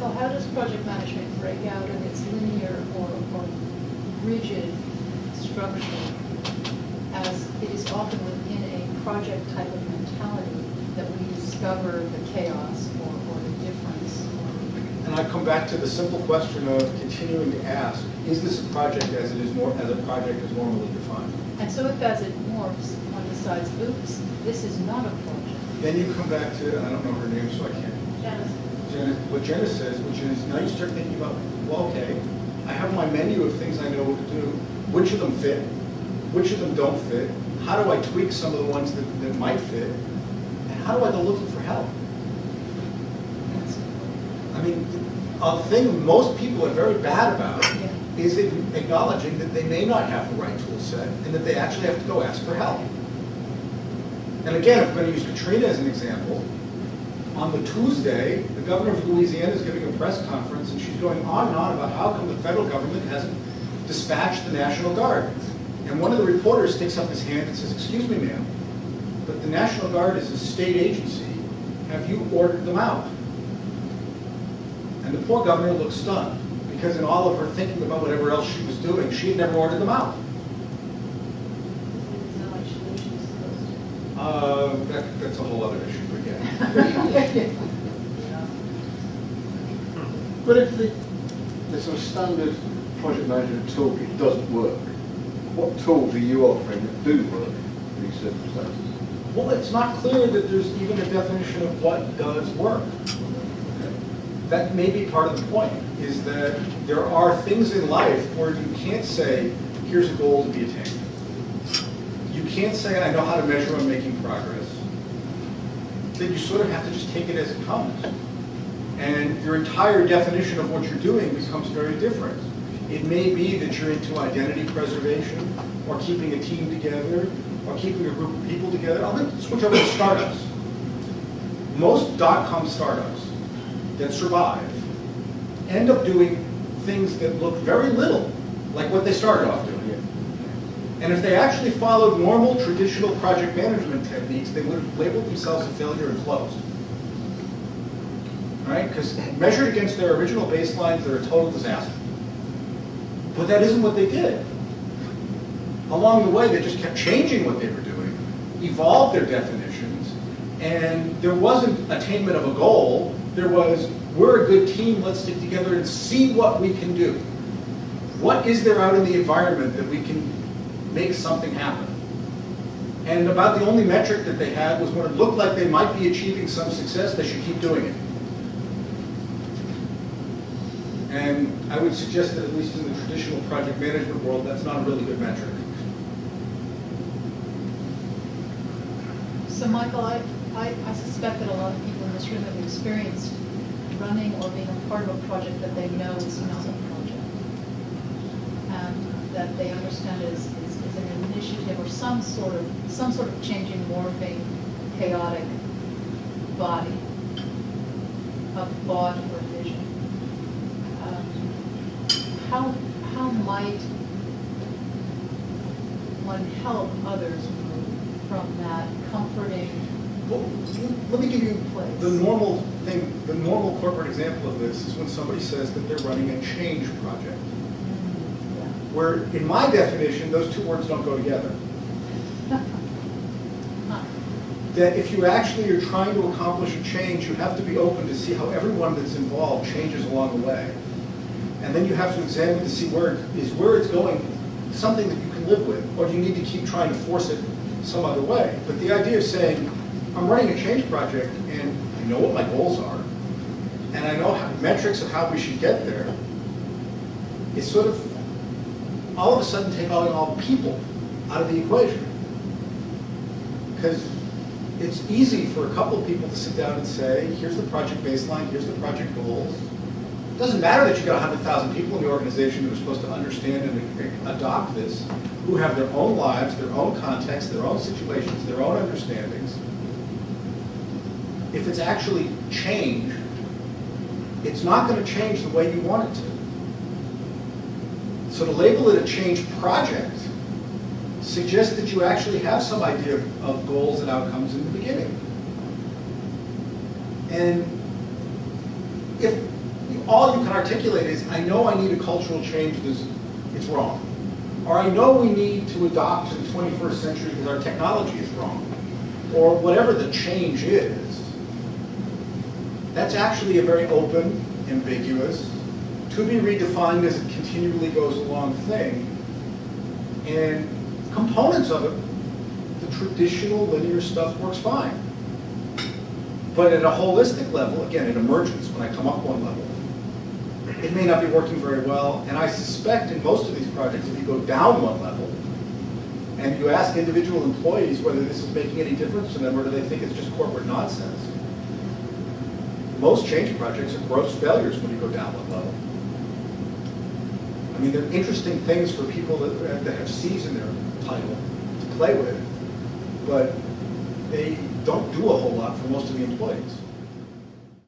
Michael, how does project management break out of its linear or rigid structure, as it is often within a project type of mentality that we discover the chaos or the difference? And I come back to the simple question of continuing to ask, is this a project as it is as a project is normally defined? And so if as it morphs, one decides, oops, this is not a project. Then you come back to, I don't know her name, so I can't. What Jenna says, which is, now you start thinking about, well, okay, I have my menu of things I know what to do. Which of them fit? Which of them don't fit? How do I tweak some of the ones that might fit? And how do I go looking for help? I mean, a thing most people are very bad about is acknowledging that they may not have the right tool set and that they actually have to go ask for help. And again, if we're going to use Katrina as an example, on the Tuesday, the governor of Louisiana is giving a press conference, and she's going on and on about how come the federal government hasn't dispatched the National Guard. And one of the reporters sticks up his hand and says, excuse me, ma'am, but the National Guard is a state agency. Have you ordered them out? And the poor governor looked stunned, because in all of her thinking about whatever else she was doing, she had never ordered them out. That's a whole other issue again. But if the sort of standard project management toolkit doesn't work, what tools are you offering that do work in these circumstances? Well, it's not clear that there's even a definition of what does work. That may be part of the point, is that there are things in life where you can't say, here's a goal to be attained. You can't say, I know how to measure I'm making progress. Then you sort of have to just take it as it comes. And your entire definition of what you're doing becomes very different. It may be that you're into identity preservation, or keeping a team together, or keeping a group of people together. I'm going to switch over to startups. Most .com startups that survive end up doing things that look very little like what they started off doing. And if they actually followed normal, traditional project management techniques, they would have labeled themselves a failure and closed. Right? Because measured against their original baselines, they're a total disaster. But that isn't what they did. Along the way, they just kept changing what they were doing, evolved their definitions, and there wasn't attainment of a goal. There was, we're a good team, let's stick together and see what we can do. What is there out in the environment that we can make something happen? And about the only metric that they had was when it looked like they might be achieving some success, they should keep doing it. And I would suggest that at least in the traditional project management world, that's not a really good metric. So Michael, I suspect that a lot of people in this room have experienced running or being a part of a project that they know is not a project, and that they understand is an initiative or some sort of changing, morphing, chaotic body of thought or vision. How might one help others move from that comforting? Well, let me give you place? the normal thing. The normal corporate example of this is when somebody says that they're running a change project. Where, in my definition, those two words don't go together. That if you actually are trying to accomplish a change, you have to be open to see how everyone that's involved changes along the way. And then you have to examine to see where it's going something that you can live with, or do you need to keep trying to force it some other way? But the idea of saying, I'm running a change project, and I know what my goals are, and I know metrics of how we should get there, is sort of all of a sudden take all people out of the equation. Because it's easy for a couple of people to sit down and say, here's the project baseline, here's the project goals. It doesn't matter that you've got 100,000 people in the organization who are supposed to understand and adopt this, who have their own lives, their own contexts, their own situations, their own understandings. If it's actually change, it's not going to change the way you want it to. So to label it a change project suggests that you actually have some idea of goals and outcomes in the beginning. And if all you can articulate is, I know I need a cultural change because it's wrong. Or I know we need to adopt to the 21st century because our technology is wrong. Or whatever the change is. That's actually a very open, ambiguous, to be redefined as it continually goes along thing. And components of it, the traditional linear stuff works fine. But at a holistic level, again, at emergence, when I come up one level, it may not be working very well. And I suspect in most of these projects, if you go down one level, and you ask individual employees whether this is making any difference to them or do they think it's just corporate nonsense, most change projects are gross failures when you go down one level. I mean, they're interesting things for people that have C's in their title to play with, but they don't do a whole lot for most of the employees.